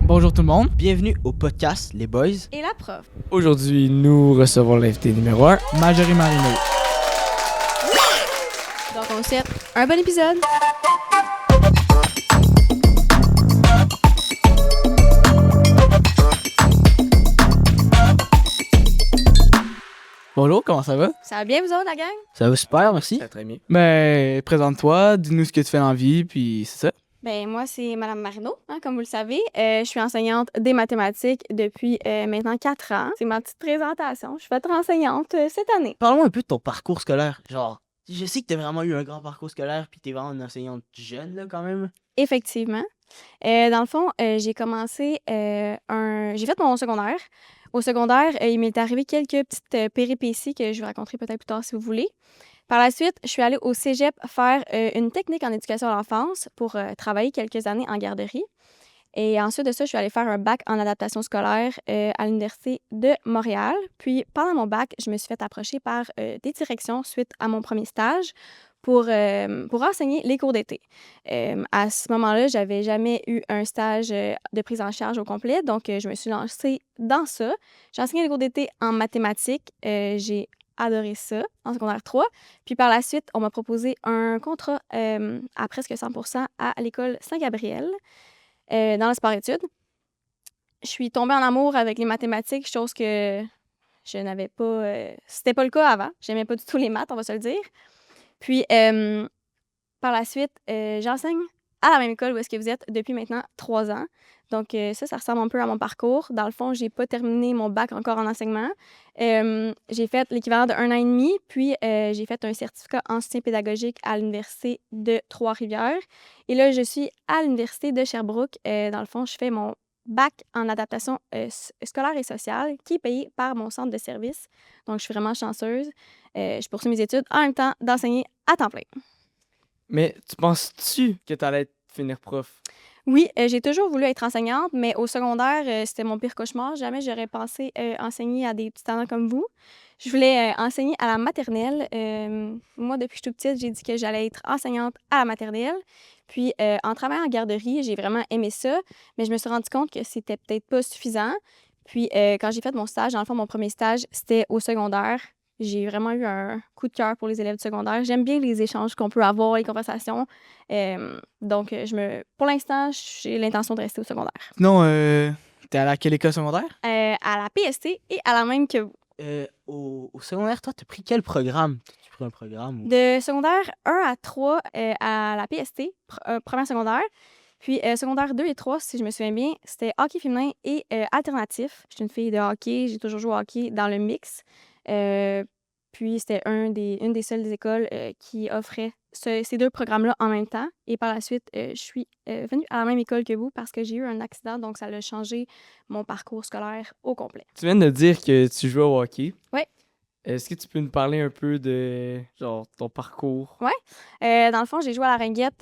Bonjour tout le monde. Bienvenue au podcast Les Boys. Et la prof. Aujourd'hui, nous recevons l'invité numéro 1. Marjorie Marino. Donc, on vous souhaite un bon épisode. Bonjour, comment ça va? Ça va bien, vous autres, la gang? Ça va super, merci. Très bien. Ben, présente-toi, dis-nous ce que tu fais dans la vie, puis c'est ça. Ben moi, c'est Madame Marino, comme vous le savez. Je suis enseignante des mathématiques depuis maintenant 4 ans. C'est ma petite présentation. Je vais être enseignante cette année. Parle-moi un peu de ton parcours scolaire. Genre, je sais que t'as vraiment eu un grand parcours scolaire, puis t'es vraiment une enseignante jeune, là, quand même. Effectivement. Dans le fond, j'ai commencé j'ai fait mon secondaire. Au secondaire, il m'est arrivé quelques petites péripéties que je vous raconterai peut-être plus tard si vous voulez. Par la suite, je suis allée au cégep faire une technique en éducation à l'enfance pour travailler quelques années en garderie. Et ensuite de ça, je suis allée faire un bac en adaptation scolaire à l'Université de Montréal. Puis, pendant mon bac, je me suis fait approcher par des directions suite à mon premier stage pour enseigner les cours d'été. À ce moment-là, j'avais jamais eu un stage de prise en charge au complet, donc je me suis lancée dans ça. J'ai enseigné les cours d'été en mathématiques. J'ai adoré ça en secondaire 3. Puis par la suite, on m'a proposé un contrat à presque 100% à l'école Saint-Gabriel dans le sport-études. Je suis tombée en amour avec les mathématiques, chose que je n'avais pas... c'était pas le cas avant. J'aimais pas du tout les maths, on va se le dire. Puis par la suite, j'enseigne à la même école où est-ce que vous êtes depuis maintenant 3 ans. Donc, ça ressemble un peu à mon parcours. Dans le fond, j'ai pas terminé mon bac encore en enseignement. J'ai fait l'équivalent de 1 an et demi, puis j'ai fait un certificat en soutien pédagogique à l'Université de Trois-Rivières. Et là, je suis à l'Université de Sherbrooke. Dans le fond, je fais mon bac en adaptation scolaire et sociale qui est payé par mon centre de service. Donc, je suis vraiment chanceuse. Je poursuis mes études en même temps d'enseigner à temps plein. Mais tu penses-tu que tu allais finir prof? Oui, j'ai toujours voulu être enseignante, mais au secondaire, c'était mon pire cauchemar. Jamais j'aurais pensé enseigner à des petits talents comme vous. Je voulais enseigner à la maternelle. Moi, depuis que je suis toute petite, j'ai dit que j'allais être enseignante à la maternelle. Puis, en travaillant en garderie, j'ai vraiment aimé ça, mais je me suis rendu compte que c'était peut-être pas suffisant. Puis, quand j'ai fait mon stage, dans le fond, mon premier stage, c'était au secondaire. J'ai vraiment eu un coup de cœur pour les élèves du secondaire. J'aime bien les échanges qu'on peut avoir, les conversations. Donc, pour l'instant, j'ai l'intention de rester au secondaire. Sinon, t'es allé à quelle école secondaire? À la PST et à la même que vous. Au secondaire, toi, t'as pris quel programme? T'as-tu pris un programme? De secondaire 1 à 3 à la PST, première secondaire. Puis secondaire 2 et 3, si je me souviens bien, c'était hockey féminin et alternatif. J'étais une fille de hockey, j'ai toujours joué au hockey dans le mix. Puis c'était une des seules écoles qui offrait ces 2 programmes-là en même temps. Et par la suite, je suis venue à la même école que vous parce que j'ai eu un accident, donc ça a changé mon parcours scolaire au complet. Tu viens de dire que tu jouais au hockey. Oui. Est-ce que tu peux nous parler un peu de ton parcours? Dans le fond, j'ai joué à la ringuette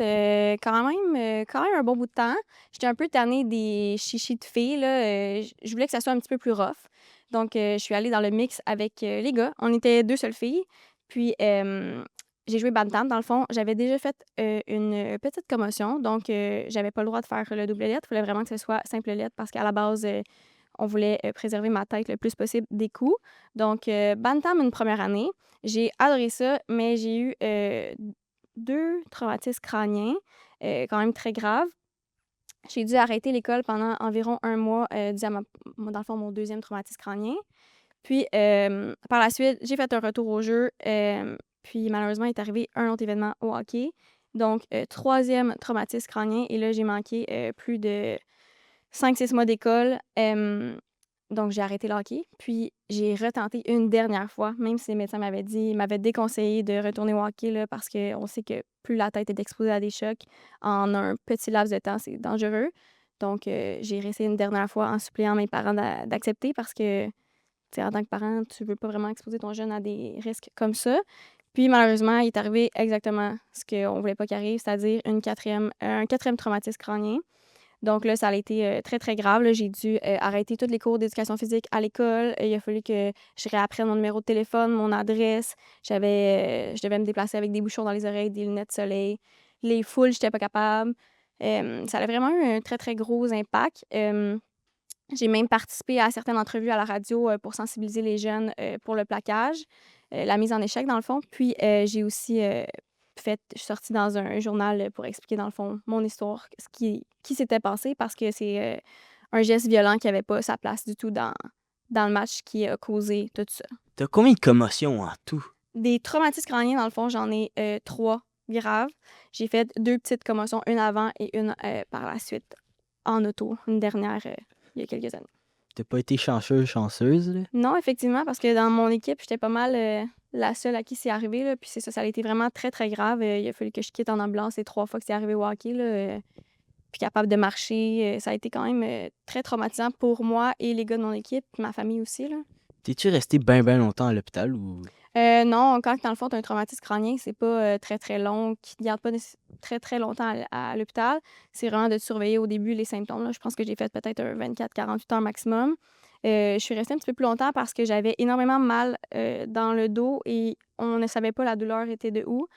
quand même un bon bout de temps. J'étais un peu tannée des chichis de filles, là. Je voulais que ça soit un petit peu plus rough. Donc, je suis allée dans le mix avec les gars. On était 2 seules filles. Puis, j'ai joué bantam. Dans le fond, j'avais déjà fait une petite commotion. Donc, j'avais pas le droit de faire le double lettre. Il fallait vraiment que ce soit simple lettre parce qu'à la base, on voulait préserver ma tête le plus possible des coups. Donc, bantam une première année. J'ai adoré ça, mais j'ai eu 2 traumatismes crâniens quand même très graves. J'ai dû arrêter l'école pendant environ 1 mois dû à dans le fond, mon 2e traumatisme crânien. Puis, par la suite, j'ai fait un retour au jeu. Puis, malheureusement, il est arrivé un autre événement au hockey. Donc, 3e traumatisme crânien. Et là, j'ai manqué plus de 5-6 mois d'école. Donc, j'ai arrêté le hockey. Puis, j'ai retenté une dernière fois, même si les médecins m'avaient déconseillé de retourner au hockey là, parce qu'on sait que plus la tête est exposée à des chocs en un petit laps de temps, c'est dangereux. Donc, j'ai réessayé une dernière fois en suppliant mes parents d'accepter parce que, tu sais, en tant que parent, tu veux pas vraiment exposer ton jeune à des risques comme ça. Puis, malheureusement, il est arrivé exactement ce qu'on voulait pas qu'il arrive, c'est-à-dire un 4e traumatisme crânien. Donc là, ça a été très, très grave. Là. J'ai dû arrêter tous les cours d'éducation physique à l'école. Il a fallu que je réapprenne mon numéro de téléphone, mon adresse. Je devais me déplacer avec des bouchons dans les oreilles, des lunettes de soleil. Les foules, j'étais pas capable. Ça a vraiment eu un très, très gros impact. J'ai même participé à certaines entrevues à la radio pour sensibiliser les jeunes pour le plaquage, la mise en échec, dans le fond. Puis, j'ai aussi je suis sortie dans un journal pour expliquer, dans le fond, mon histoire, ce qui s'était passé, parce que c'est un geste violent qui n'avait pas sa place du tout dans le match qui a causé tout ça. T'as combien de commotions en tout? Des traumatismes crâniens, dans le fond, j'en ai 3 graves. J'ai fait 2 petites commotions, une avant et une par la suite en auto, une dernière il y a quelques années. T'as pas été chanceuse, là? Non, effectivement, parce que dans mon équipe, j'étais pas mal la seule à qui c'est arrivé. Là, puis c'est ça a été vraiment très, très grave. Il a fallu que je quitte en ambulance les 3 fois que c'est arrivé au hockey. Là, puis capable de marcher. Ça a été quand même très traumatisant pour moi et les gars de mon équipe, puis ma famille aussi. Là. T'es-tu resté bien, bien longtemps à l'hôpital ou... Non, quand dans le fond, tu as un traumatisme crânien, c'est pas très, très long, qui ne garde pas très, très longtemps à l'hôpital. C'est vraiment de te surveiller au début les symptômes. Là. Je pense que j'ai fait peut-être 24-48 heures maximum. Je suis restée un petit peu plus longtemps parce que j'avais énormément mal dans le dos et on ne savait pas la douleur était de où.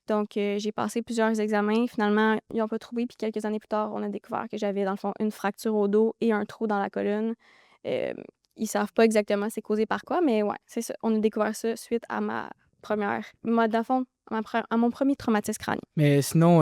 Donc, j'ai passé plusieurs examens. Finalement, ils n'ont pas trouvé. Puis quelques années plus tard, on a découvert que j'avais, dans le fond, une fracture au dos et un trou dans la colonne. Ils savent pas exactement c'est causé par quoi, mais ouais, c'est ça. On a découvert ça suite à dans le fond, à mon premier traumatisme crânien. Mais sinon,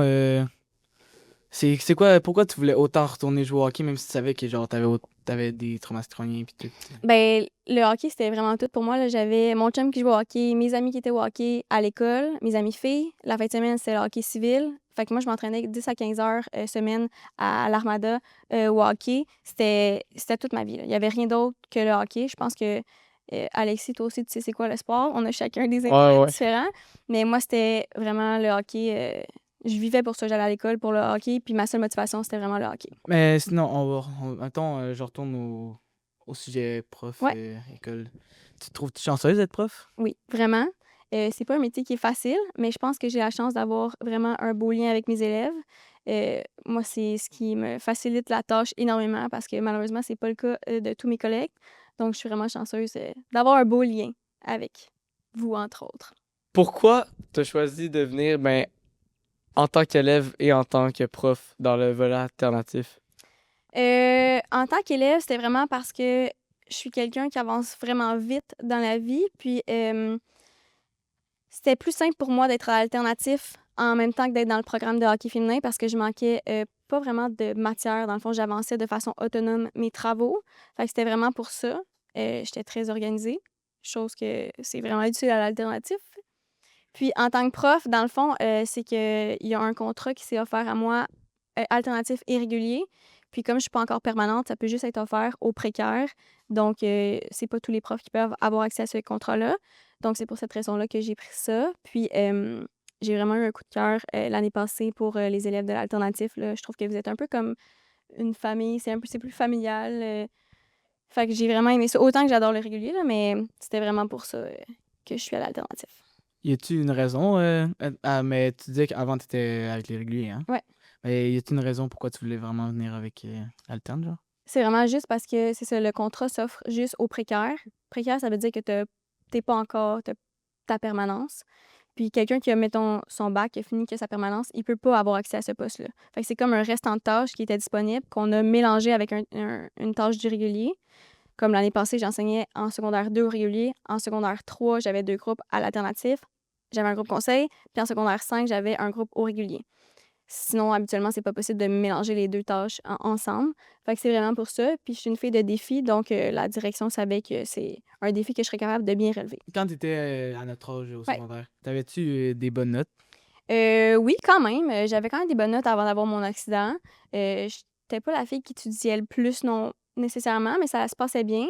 c'est quoi, pourquoi tu voulais autant retourner jouer au hockey, même si tu savais que genre t'avais des traumatismes crâniens puis tout? Ben, le hockey, c'était vraiment tout pour moi. Là. J'avais mon chum qui jouait au hockey, mes amis qui étaient au hockey à l'école, mes amis filles. La fin de semaine, c'était le hockey civil. Fait que moi, je m'entraînais 10 à 15 heures semaine à l'Armada au hockey. C'était toute ma vie. Là. Il n'y avait rien d'autre que le hockey. Je pense que Alexis, toi aussi, tu sais c'est quoi le sport. On a chacun des intérêts Ouais. différents. Mais moi, c'était vraiment le hockey. Je vivais pour ça. J'allais à l'école pour le hockey. Puis ma seule motivation, c'était vraiment le hockey. Mais sinon, attends, je retourne au sujet prof, Ouais. école. Tu te trouves-tu chanceuse d'être prof? Oui, vraiment. C'est pas un métier qui est facile, mais je pense que j'ai la chance d'avoir vraiment un beau lien avec mes élèves. Moi, c'est ce qui me facilite la tâche énormément parce que malheureusement, c'est pas le cas de tous mes collègues. Donc, je suis vraiment chanceuse d'avoir un beau lien avec vous, entre autres. Pourquoi tu as choisi de venir en tant qu'élève et en tant que prof dans le volet alternatif? En tant qu'élève, c'était vraiment parce que je suis quelqu'un qui avance vraiment vite dans la vie. Puis, c'était plus simple pour moi d'être à l'alternatif en même temps que d'être dans le programme de hockey féminin parce que je manquais pas vraiment de matière. Dans le fond, j'avançais de façon autonome mes travaux. Fait que c'était vraiment pour ça. J'étais très organisée, chose que c'est vraiment utile à l'alternatif. Puis, en tant que prof, dans le fond, c'est qu'il y a un contrat qui s'est offert à moi, alternatif et régulier. Puis, comme je suis pas encore permanente, ça peut juste être offert aux précaires. Donc, c'est pas tous les profs qui peuvent avoir accès à ce contrat-là. Donc, c'est pour cette raison-là que j'ai pris ça. Puis, j'ai vraiment eu un coup de cœur l'année passée pour les élèves de l'alternatif. Là. Je trouve que vous êtes un peu comme une famille. C'est plus familial. Fait que j'ai vraiment aimé ça. Autant que j'adore le régulier, là, mais c'était vraiment pour ça que je suis à l'alternatif. Y a-tu une raison? Mais tu disais qu'avant, t'étais avec les réguliers, hein? Ouais. Mais y a-tu une raison pourquoi tu voulais vraiment venir avec Alterne, genre? C'est vraiment juste parce que c'est ça, le contrat s'offre juste aux précaires. Précaire, ça veut dire que t'es pas encore t'as ta permanence. Puis quelqu'un qui a, mettons, son bac, qui a fini que sa permanence, il peut pas avoir accès à ce poste-là. Fait que c'est comme un restant de tâches qui était disponible, qu'on a mélangé avec une tâche du régulier. Comme l'année passée, j'enseignais en secondaire 2 au régulier. En secondaire 3, j'avais 2 groupes à l'alternatif. J'avais un groupe conseil. Puis en secondaire 5, j'avais un groupe au régulier. Sinon, habituellement, c'est pas possible de mélanger les 2 tâches ensemble. Fait que c'est vraiment pour ça. Puis je suis une fille de défi, donc la direction savait que c'est un défi que je serais capable de bien relever. Quand t'étais à notre âge au Ouais. secondaire, t'avais-tu des bonnes notes? Oui, quand même. J'avais quand même des bonnes notes avant d'avoir mon accident. J'étais pas la fille qui étudiait le plus, non nécessairement, mais ça se passait bien.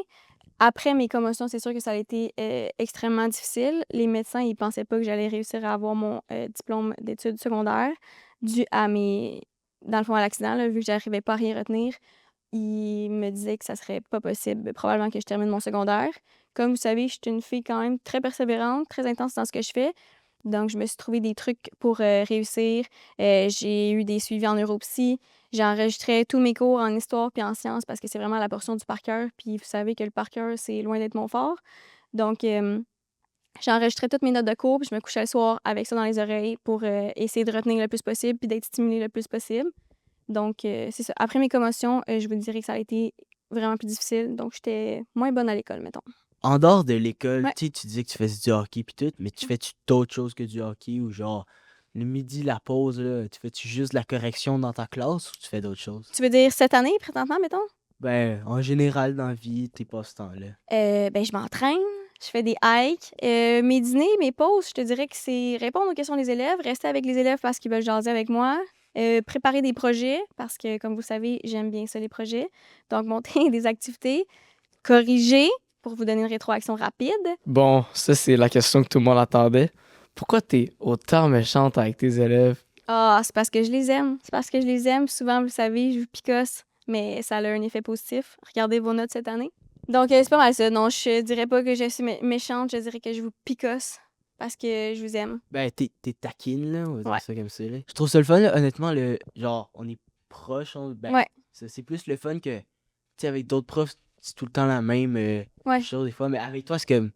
Après mes commotions, c'est sûr que ça a été extrêmement difficile. Les médecins, ils pensaient pas que j'allais réussir à avoir mon diplôme d'études secondaires dû à dans le fond, à l'accident, là, vu que j'arrivais pas à rien retenir. Ils me disaient que ça serait pas possible, probablement que je termine mon secondaire. Comme vous savez, je suis une fille quand même très persévérante, très intense dans ce que je fais. Donc, je me suis trouvé des trucs pour réussir. J'ai eu des suivis en neuropsy. J'ai enregistré tous mes cours en histoire puis en sciences parce que c'est vraiment la portion du par cœur. Puis vous savez que le par cœur, c'est loin d'être mon fort. Donc, j'ai enregistré toutes mes notes de cours puis je me couchais le soir avec ça dans les oreilles pour essayer de retenir le plus possible puis d'être stimulée le plus possible. Donc, c'est ça. Après mes commotions, je vous dirais que ça a été vraiment plus difficile. Donc, j'étais moins bonne à l'école, mettons. En dehors de l'école, Ouais. tu disais que tu faisais du hockey pis tout, mais tu fais-tu d'autres choses que du hockey ou genre le midi, la pause, là, tu fais-tu juste de la correction dans ta classe ou tu fais d'autres choses? Tu veux dire cette année, présentement, mettons? Ben, en général, dans la vie, tes passe-temps-là. Ben, je m'entraîne, je fais des hikes. Mes dîners, mes pauses, je te dirais que c'est répondre aux questions des élèves, rester avec les élèves parce qu'ils veulent jaser avec moi, préparer des projets parce que, comme vous savez, j'aime bien ça, les projets. Donc, monter des activités, corriger pour vous donner une rétroaction rapide. Bon, ça, c'est la question que tout le monde attendait. Pourquoi t'es autant méchante avec tes élèves? Ah, c'est parce que je les aime. C'est parce que je les aime. Souvent, vous le savez, je vous picosse, mais ça a un effet positif. Regardez vos notes cette année. Donc, c'est pas mal ça. Non, je dirais pas que je suis méchante, je dirais que je vous picosse parce que je vous aime. Ben, t'es taquine, là, on va dire Ouais. ça comme ça, là. Je trouve ça le fun, là, honnêtement, genre, on est proches, ben, Ouais. c'est plus le fun que, tu sais, avec d'autres profs, c'est tout le temps la même Ouais. chose, des fois, mais avec toi, c'est comme,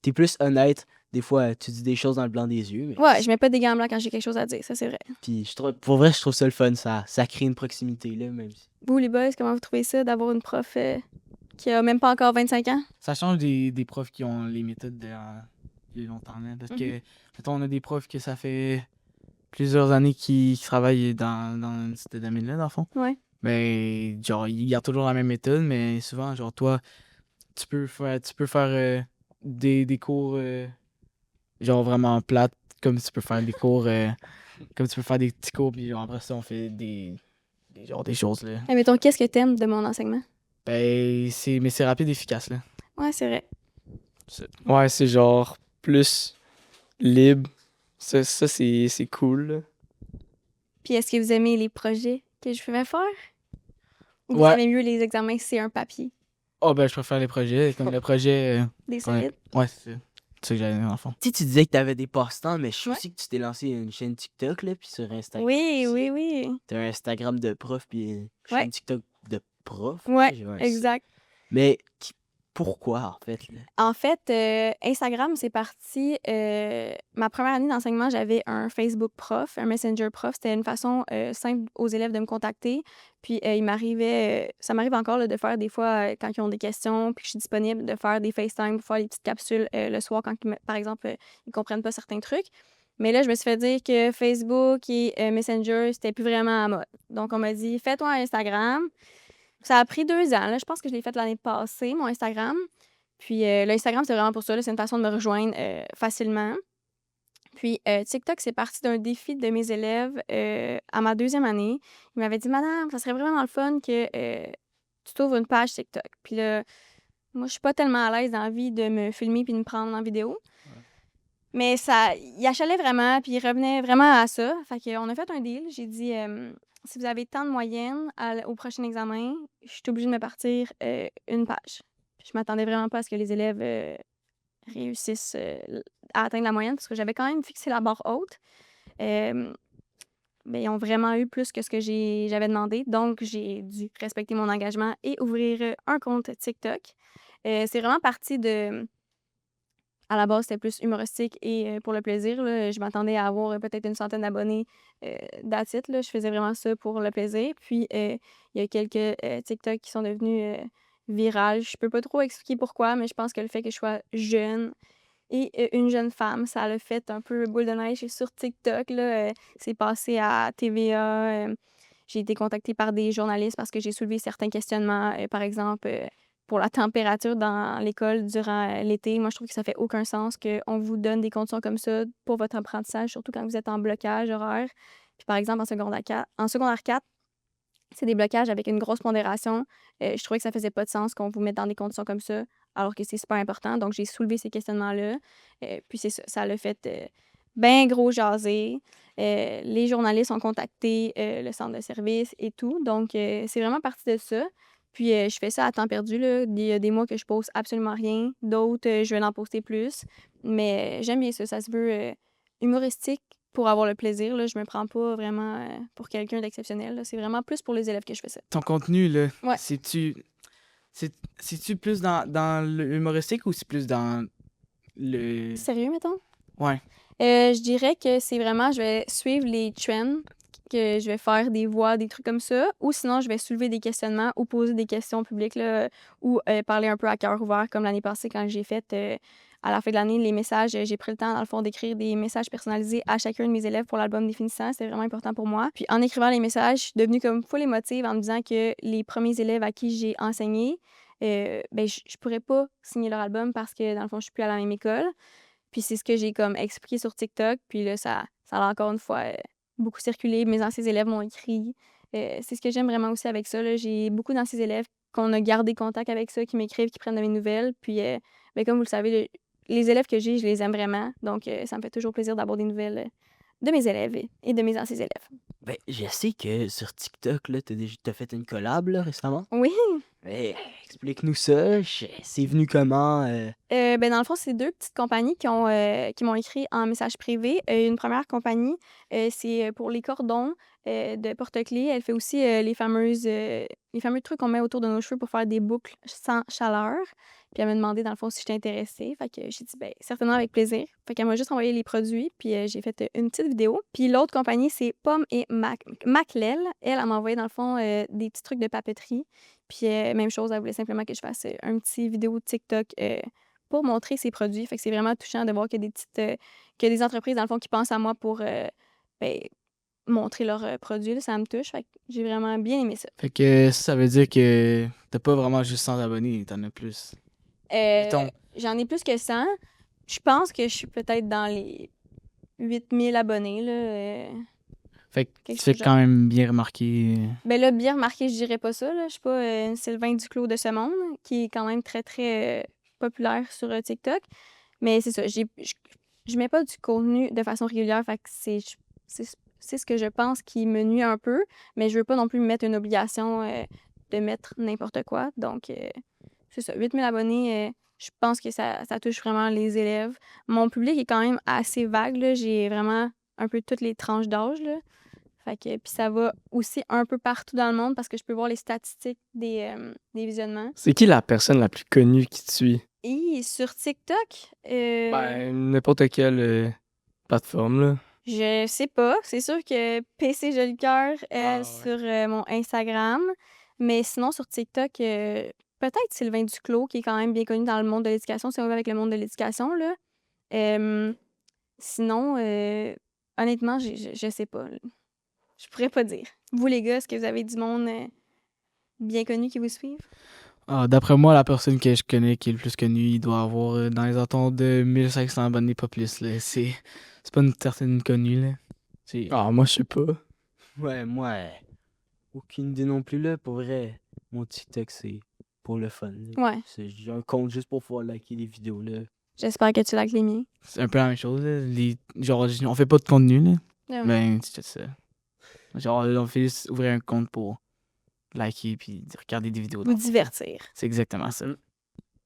t'es plus honnête, des fois, tu dis des choses dans le blanc des yeux, mais... Ouais, je mets pas des gants blancs quand j'ai quelque chose à dire, ça c'est vrai. Puis, pour vrai, je trouve ça le fun, ça crée une proximité, là, même si... Vous, les boys, comment vous trouvez ça d'avoir une prof qui a même pas encore 25 ans? Ça change des profs qui ont les méthodes il y a longtemps. Là, parce que, mettons, on a des profs que ça fait plusieurs années qui travaillent dans ce domaine-là, dans le fond. Ouais. Ben, genre, ils gardent toujours la même méthode, mais souvent, genre, toi, tu peux faire des cours, genre, vraiment plates, comme tu peux faire des cours, comme tu peux faire des petits cours, puis genre, après ça, on fait des choses, là. Mais mettons, qu'est-ce que t'aimes de mon enseignement? Ben, c'est rapide et efficace, là. Ouais, c'est vrai. Ouais, c'est genre plus libre. Ça c'est cool, là. Puis est-ce que vous aimez les projets que je vais faire? Ou vous Ouais. aimez mieux les examens, c'est un papier? Oh, ben, je préfère les projets. Comme le projet. Des Ouais, solides? ouais, c'est ça que j'allais dire, dans le fond. Tu sais, tu disais que t'avais des passe-temps, mais je sais Ouais. aussi que tu t'es lancé une chaîne TikTok, là, puis sur Instagram. Oui, aussi. oui, oui. T'as un Instagram de prof, puis une Ouais. chaîne TikTok de prof. Ouais, J'ai vu un- exact. Mais pourquoi, en fait, là? En fait, Instagram, c'est parti. Ma première année d'enseignement, j'avais un Facebook prof, un Messenger prof. C'était une façon simple aux élèves de me contacter. Puis, ça m'arrive encore là, de faire des fois, quand ils ont des questions, puis que je suis disponible, de faire des FaceTime pour faire des petites capsules le soir quand, par exemple, ils comprennent pas certains trucs. Mais là, je me suis fait dire que Facebook et Messenger, c'était plus vraiment à mode. Donc, on m'a dit, fais-toi un Instagram. Ça a pris 2 ans. Là. Je pense que je l'ai fait l'année passée, mon Instagram. Puis l'Instagram, c'est vraiment pour ça. Là, c'est une façon de me rejoindre facilement. Puis TikTok, c'est parti d'un défi de mes élèves à ma 2e année. Ils m'avaient dit, Madame, ça serait vraiment le fun que tu t'ouvres une page TikTok. Puis là, moi, je suis pas tellement à l'aise dans la vie de me filmer puis de me prendre en vidéo. Mais ça, il achalait vraiment, puis il revenait vraiment à ça. Fait qu'on a fait un deal. J'ai dit, si vous avez tant de moyenne au prochain examen, je suis obligée de me partir une page. Puis je m'attendais vraiment pas à ce que les élèves réussissent à atteindre la moyenne, parce que j'avais quand même fixé la barre haute. Mais ils ont vraiment eu plus que ce que j'avais demandé. Donc, j'ai dû respecter mon engagement et ouvrir un compte TikTok. C'est vraiment parti de... À la base, c'était plus humoristique et pour le plaisir. Là. Je m'attendais à avoir peut-être une centaine d'abonnés that's it, là. Je faisais vraiment ça pour le plaisir. Puis, il y a quelques TikTok qui sont devenus virales. Je peux pas trop expliquer pourquoi, mais je pense que le fait que je sois jeune et une jeune femme, ça l'a fait un peu boule de neige. Et sur TikTok, là, c'est passé à TVA. J'ai été contactée par des journalistes parce que j'ai soulevé certains questionnements. Par exemple, pour la température dans l'école durant l'été. Moi, je trouve que ça fait aucun sens qu'on vous donne des conditions comme ça pour votre apprentissage, surtout quand vous êtes en blocage horaire. Puis, par exemple, en secondaire 4, c'est des blocages avec une grosse pondération. Je trouvais que ça faisait pas de sens qu'on vous mette dans des conditions comme ça, alors que c'est super important. Donc, j'ai soulevé ces questionnements-là. Puis, c'est ça. Ça l'a fait bien gros jaser. Les journalistes ont contacté le centre de service et tout. Donc, c'est vraiment parti de ça. Puis, je fais ça à temps perdu. Là. Il y a des mois que je poste absolument rien. D'autres, je vais en poster plus. Mais j'aime bien ça. Ça se veut humoristique pour avoir le plaisir. Là. Je me prends pas vraiment pour quelqu'un d'exceptionnel. Là. C'est vraiment plus pour les élèves que je fais ça. Ton contenu, là, Ouais. c'est-tu plus dans le humoristique ou c'est plus dans le... Sérieux, mettons? Ouais. Je dirais que c'est vraiment, je vais suivre les trends que je vais faire des voix, des trucs comme ça. Ou sinon, je vais soulever des questionnements ou poser des questions publiques là, ou parler un peu à cœur ouvert, comme l'année passée quand j'ai fait à la fin de l'année les messages. J'ai pris le temps, dans le fond, d'écrire des messages personnalisés à chacun de mes élèves pour l'album des finissants. C'était vraiment important pour moi. Puis en écrivant les messages, je suis devenue comme full émotive en me disant que les premiers élèves à qui j'ai enseigné, ben, je pourrais pas signer leur album parce que, dans le fond, je suis plus à la même école. Puis c'est ce que j'ai comme expliqué sur TikTok. Puis là, ça a encore une fois beaucoup circulé. Mes anciens élèves m'ont écrit. C'est ce que j'aime vraiment aussi avec ça, là. J'ai beaucoup d'anciens élèves qu'on a gardé contact avec ça, qui m'écrivent, qui prennent de mes nouvelles. Puis, ben, comme vous le savez, les élèves que j'ai, je les aime vraiment. Donc, ça me fait toujours plaisir d'avoir des nouvelles de mes élèves et de mes anciens élèves. Ben, je sais que sur TikTok, là, t'as fait une collab là, récemment. Oui. Ben, explique-nous ça. C'est venu comment? Ben, dans le fond, c'est 2 petites compagnies qui m'ont écrit en message privé. Une première compagnie, c'est pour les cordons de porte-clés. Elle fait aussi les fameux trucs qu'on met autour de nos cheveux pour faire des boucles sans chaleur. Puis elle m'a demandé, dans le fond, si j'étais intéressée. Fait que j'ai dit, ben, certainement avec plaisir. Fait qu'elle m'a juste envoyé les produits, puis j'ai fait une petite vidéo. Puis l'autre compagnie, c'est Pomme et Maclel. Elle m'a envoyé, dans le fond, des petits trucs de papeterie. Puis même chose, elle voulait simplement que je fasse un petit vidéo TikTok pour montrer ses produits. Fait que c'est vraiment touchant de voir qu'il y a qu'il y a des entreprises, dans le fond, qui pensent à moi pour ben, montrer leurs produits. Là, ça me touche. Fait que j'ai vraiment bien aimé ça. Fait que ça veut dire que t'as pas vraiment juste 100 abonnés, t'en as plus. Mettons. J'en ai plus que 100. Je pense que je suis peut-être dans les 8000 abonnés. Là, Fait que quelque tu fais chose quand même bien remarquer. Ben là, bien remarqué, je dirais pas ça. Là. Je suis pas une Sylvain Duclos de ce monde, qui est quand même très, très populaire sur TikTok. Mais c'est ça, je mets pas du contenu de façon régulière, fait que c'est ce que je pense qui me nuit un peu, mais je veux pas non plus me mettre une obligation de mettre n'importe quoi. Donc, c'est ça, 8000 abonnés, je pense que ça touche vraiment les élèves. Mon public est quand même assez vague, là. J'ai vraiment un peu toutes les tranches d'âge, là. Fait que, puis ça va aussi un peu partout dans le monde parce que je peux voir les statistiques des visionnements. C'est qui la personne la plus connue qui te suit? Et sur TikTok, Ben, n'importe quelle plateforme, là. je sais pas. C'est sûr que PC Joli Cœur Ah ouais. sur mon Instagram. Mais sinon, sur TikTok, peut-être Sylvain Duclos, qui est quand même bien connu dans le monde de l'éducation, si on va avec le monde de l'éducation, là. Sinon, honnêtement, je sais pas. Là. Je pourrais pas dire. Vous, les gars, est-ce que vous avez du monde bien connu qui vous suivent? Ah, d'après moi, la personne que je connais qui est le plus connue, il doit avoir dans les alentours de 1500 abonnés, pas plus. Là. C'est pas une certaine connue. Là. Ah, moi, je sais pas. Ouais, moi, aucune idée non plus là. Pour vrai, mon TikTok, c'est pour le fun. Là. Ouais. J'ai un compte juste pour pouvoir liker les vidéos là. J'espère que tu likes les miens. C'est un peu la même chose. Là. Genre, on fait pas de contenu. Là. Ouais. Ben, tu fais ça. Genre, on fait juste ouvrir un compte pour liker puis regarder des vidéos. Vous divertir. C'est exactement ça.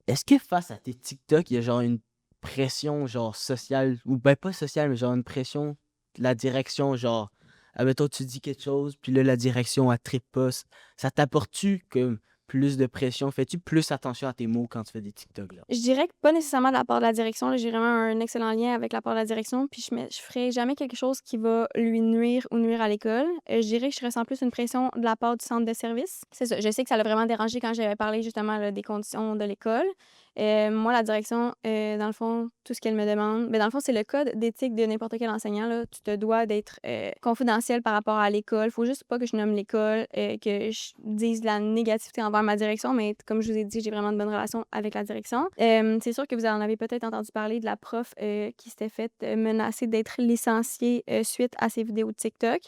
Est-ce que face à tes TikTok, il y a genre une pression genre sociale, ou ben pas sociale, mais genre une pression de la direction, genre, admettons, tu dis quelque chose, puis là, la direction, elle trippe pas. Ça t'apporte-tu comme plus de pression? Fais-tu plus attention à tes mots quand tu fais des TikTok, là? Je dirais que pas nécessairement de la part de la direction. Là, j'ai vraiment un excellent lien avec la part de la direction. Puis je ferai jamais quelque chose qui va lui nuire ou nuire à l'école. Je dirais que je ressens plus une pression de la part du centre de service. C'est ça. Je sais que ça l'a vraiment dérangé quand j'avais parlé justement là, des conditions de l'école. Moi, la direction, dans le fond, tout ce qu'elle me demande, dans le fond, c'est le code d'éthique de n'importe quel enseignant. Là. Tu te dois d'être confidentiel par rapport à l'école. Faut juste pas que je nomme l'école, que je dise de la négativité envers ma direction, mais comme je vous ai dit, j'ai vraiment de bonnes relations avec la direction. C'est sûr que vous en avez peut-être entendu parler de la prof qui s'était faite menacer d'être licenciée suite à ses vidéos de TikTok.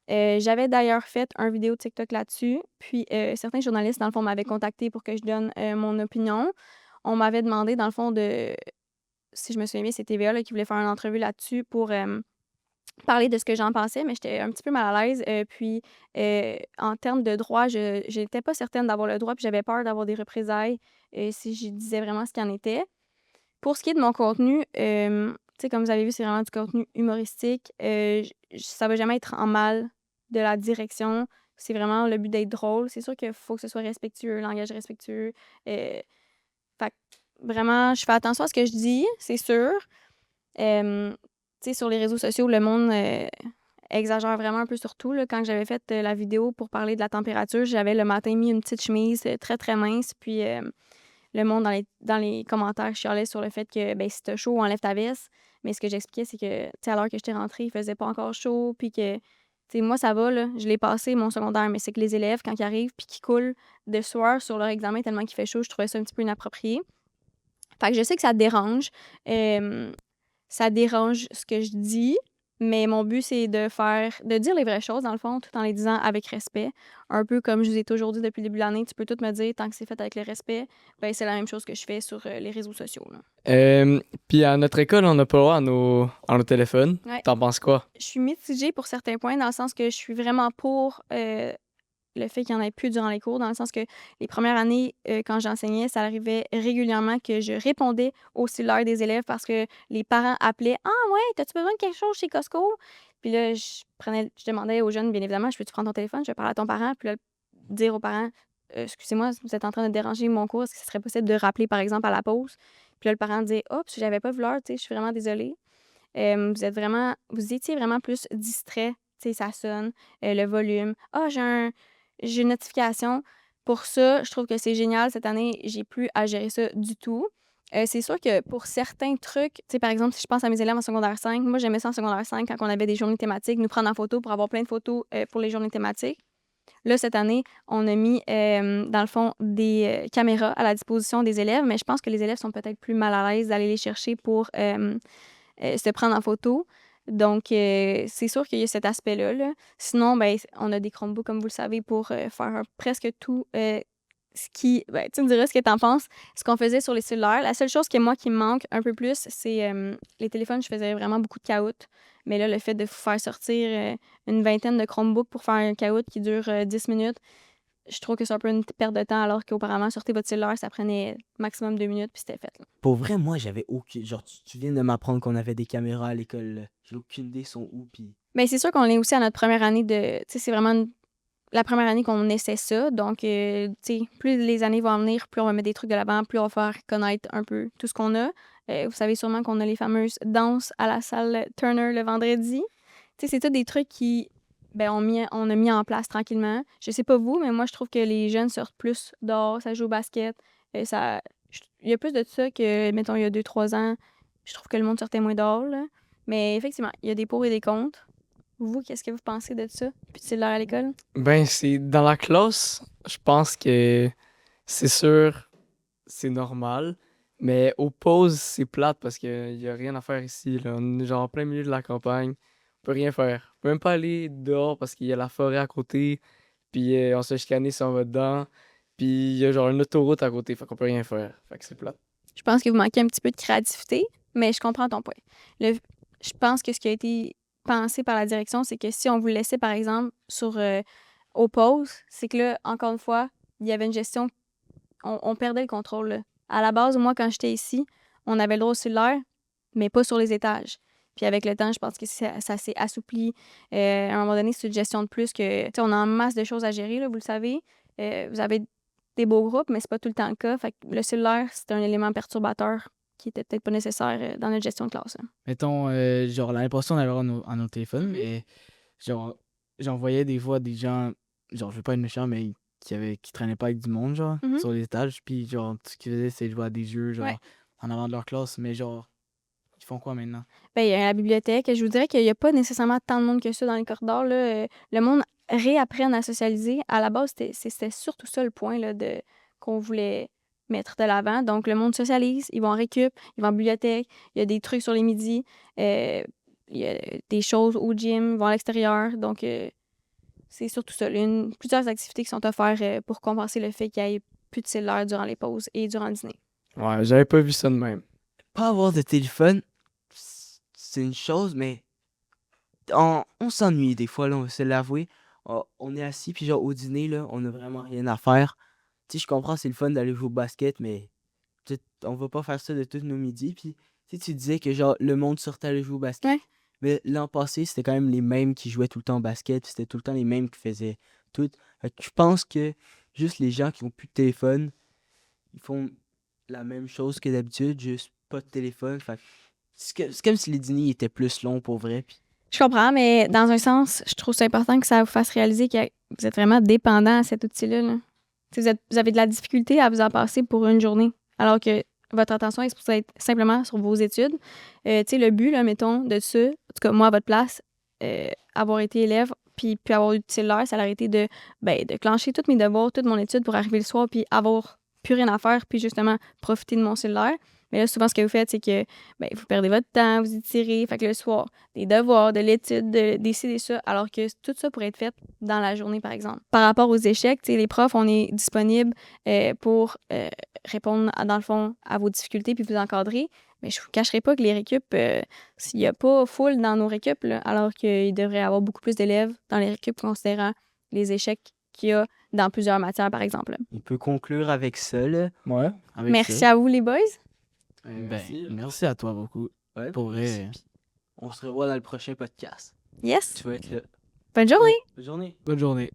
J'avais d'ailleurs fait un vidéo TikTok là-dessus, puis certains journalistes, dans le fond, m'avaient contacté pour que je donne mon opinion. On m'avait demandé, dans le fond, si je me souviens bien, c'est TVA là, qui voulait faire une entrevue là-dessus pour parler de ce que j'en pensais, mais j'étais un petit peu mal à l'aise. Puis, en termes de droit, je n'étais pas certaine d'avoir le droit, puis j'avais peur d'avoir des représailles si je disais vraiment ce qu'il en était. Pour ce qui est de mon contenu, tu sais, comme vous avez vu, c'est vraiment du contenu humoristique. Ça va jamais être en mal de la direction. C'est vraiment le but d'être drôle. C'est sûr qu'il faut que ce soit respectueux, langage respectueux. Fait que vraiment, je fais attention à ce que je dis, c'est sûr. Tu sais, sur les réseaux sociaux, le monde exagère vraiment un peu sur tout, là. Quand j'avais fait la vidéo pour parler de la température, j'avais le matin mis une petite chemise très, très mince. Puis le monde dans les commentaires chialait sur le fait que ben, si t'as chaud, enlève ta veste. Mais ce que j'expliquais, c'est que tu sais, à l'heure que j'étais rentrée, il faisait pas encore chaud. Puis que tu sais, moi, ça va, là. Je l'ai passé, mon secondaire. Mais c'est que les élèves, quand ils arrivent puis qu'ils coulent de sueur sur leur examen tellement qu'il fait chaud, je trouvais ça un petit peu inapproprié. Fait que je sais que ça te dérange. Ça dérange ce que je dis, mais mon but, c'est de dire les vraies choses, dans le fond, tout en les disant avec respect. Un peu comme je vous ai toujours dit depuis le début de l'année, tu peux tout me dire, tant que c'est fait avec le respect, ben c'est la même chose que je fais sur les réseaux sociaux, là. Puis à notre école, on n'a pas le droit à nos téléphones. Ouais. T'en penses quoi? Je suis mitigée pour certains points, dans le sens que je suis vraiment pour le fait qu'il n'y en ait plus durant les cours, dans le sens que les premières années, quand j'enseignais, ça arrivait régulièrement que je répondais au cellulaire des élèves parce que les parents appelaient « Ah ouais, t'as-tu besoin de quelque chose chez Costco? » Puis là, je demandais aux jeunes, bien évidemment, « Je peux-tu prendre ton téléphone? Je vais parler à ton parent. » Puis là, dire aux parents « Excusez-moi, vous êtes en train de déranger mon cours. Est-ce que ce serait possible de rappeler, par exemple, à la pause? » Puis là, le parent dit « Oups, j'avais pas vu l'heure, tu sais, je suis vraiment désolée. » Vous étiez vraiment plus distrait. Tu sais, ça sonne, le volume. « Ah, j'ai une notification. » Pour ça, je trouve que c'est génial. Cette année, j'ai plus à gérer ça du tout. C'est sûr que pour certains trucs, tu sais, par exemple, si je pense à mes élèves en secondaire 5, moi, j'aimais ça en secondaire 5 quand on avait des journées thématiques, nous prendre en photo pour avoir plein de photos pour les journées thématiques. Là, cette année, on a mis, dans le fond, des caméras à la disposition des élèves, mais je pense que les élèves sont peut-être plus mal à l'aise d'aller les chercher pour se prendre en photo. Donc, c'est sûr qu'il y a cet aspect-là, là. Sinon, ben, on a des Chromebooks, comme vous le savez, pour faire presque tout ce qui... Ben, tu me diras ce que t'en penses. Ce qu'on faisait sur les cellulaires. La seule chose que moi qui me manque un peu plus, c'est les téléphones. Je faisais vraiment beaucoup de caout. Mais là, le fait de vous faire sortir une vingtaine de Chromebooks pour faire un caout qui dure 10 minutes, je trouve que c'est un peu une perte de temps, alors qu'auparavant, sortir votre cellulaire, ça prenait maximum 2 minutes, puis c'était fait, là. Pour vrai, moi, j'avais aucune. Genre, tu viens de m'apprendre qu'on avait des caméras à l'école, là. J'ai aucune idée sont où, puis. Ben, c'est sûr qu'on est aussi à notre première année de... Tu sais, c'est vraiment la première année qu'on essaie ça. Donc, tu sais, plus les années vont en venir, plus on va mettre des trucs de l'avant, plus on va faire connaître un peu tout ce qu'on a. Vous savez sûrement qu'on a les fameuses danses à la salle Turner le vendredi. Tu sais, c'est tout des trucs qui, ben, on a mis en place tranquillement. Je sais pas vous, mais moi, je trouve que les jeunes sortent plus dehors, ça joue au basket. Il y a plus de ça que, mettons, il y a 2-3 ans. Je trouve que le monde sortait moins dehors, là. Mais effectivement, il y a des pour et des contre. Vous, qu'est-ce que vous pensez de ça? Puis c'est l'heure à l'école? Ben, c'est dans la classe, je pense que c'est sûr, c'est normal. Mais aux pauses, c'est plate parce qu'il n'y a rien à faire ici, là. On est genre en plein milieu de la campagne. On peut rien faire. On peut même pas aller dehors parce qu'il y a la forêt à côté. Puis on se fait chicaner si on va dedans. Puis il y a genre une autoroute à côté, fait qu'on peut rien faire. Fait que c'est plate. Je pense que vous manquez un petit peu de créativité, mais je comprends ton point. Je pense que ce qui a été pensé par la direction, c'est que si on vous laissait, par exemple, aux pauses, c'est que là, encore une fois, il y avait une gestion, on perdait le contrôle, là. À la base, moi, quand j'étais ici, on avait le droit au cellulaire, mais pas sur les étages. Puis avec le temps, je pense que ça s'est assoupli. À un moment donné, c'est une gestion de plus que... Tu sais, on a en masse de choses à gérer, là, vous le savez. Vous avez des beaux groupes, mais c'est pas tout le temps le cas. Fait que le cellulaire, c'est un élément perturbateur qui était peut-être pas nécessaire dans notre gestion de classe, hein. Mettons, genre, l'année passée, on avait à nos téléphones, mais genre, j'en voyais des fois des gens, genre, je veux pas être méchant, mais qui traînaient pas avec du monde, genre, Mhm. sur les étages, puis genre, tout ce qu'ils faisaient, c'est jouer à des jeux, genre, Ouais. en avant de leur classe, mais genre, ils font quoi maintenant? Ben, il y a la bibliothèque. Je vous dirais qu'il n'y a pas nécessairement tant de monde que ça dans les corridors, là. Le monde réapprenne à socialiser. À la base, c'était surtout ça le point là, qu'on voulait mettre de l'avant. Donc, le monde socialise, ils vont en récup, ils vont en bibliothèque, il y a des trucs sur les midis, il y a des choses au gym, ils vont à l'extérieur. Donc, c'est surtout ça. Il y a plusieurs activités qui sont offertes pour compenser le fait qu'il n'y ait plus de cellulaire durant les pauses et durant le dîner. Ouais, j'avais pas vu ça de même. Pas avoir de téléphone, c'est une chose, mais. On s'ennuie des fois, là, on va se l'avouer. On est assis, puis genre, au dîner, là, on a vraiment rien à faire. Tu sais, je comprends, c'est le fun d'aller jouer au basket, mais on va pas faire ça de tous nos midis. Puis, tu sais, tu disais que genre, le monde sortait aller jouer au basket. Ouais. Mais l'an passé, c'était quand même les mêmes qui jouaient tout le temps au basket, puis c'était tout le temps les mêmes qui faisaient tout. Fait que je pense que juste les gens qui ont plus de téléphone, ils font la même chose que d'habitude, juste pas de téléphone. Fait que c'est comme si les dîners étaient plus longs pour vrai. Puis Je comprends, mais dans un sens, je trouve ça important que ça vous fasse réaliser que vous êtes vraiment dépendant à cet outil-là. Là. Vous avez de la difficulté à vous en passer pour une journée, alors que votre attention est supposée être simplement sur vos études. Le but, là, mettons, de ça, en tout cas, moi, à votre place, avoir été élève, puis avoir eu de cellulaire, ça aurait été de clencher tous mes devoirs, toute mon étude pour arriver le soir, puis avoir plus rien à faire, puis justement profiter de mon cellulaire. Mais là, souvent, ce que vous faites, c'est que vous perdez votre temps, vous étirez. Fait que le soir, des devoirs, de l'étude, de décider ça, alors que tout ça pourrait être fait dans la journée, par exemple. Par rapport aux échecs, les profs, on est disponible pour répondre, dans le fond, à vos difficultés puis vous encadrer. Mais je vous cacherai pas que les récup, s'il n'y a pas full dans nos récup, là, alors qu'il devrait y avoir beaucoup plus d'élèves dans les récup considérant les échecs qu'il y a dans plusieurs matières, par exemple. On peut conclure avec ça, là. Ouais. Avec Merci ça. à vous, les boys. Merci à toi beaucoup. Ouais, Pour vrai. merci. Puis on se revoit dans le prochain podcast. Yes. Tu vas être là. Bonne journée. Bonne journée. Bonne journée.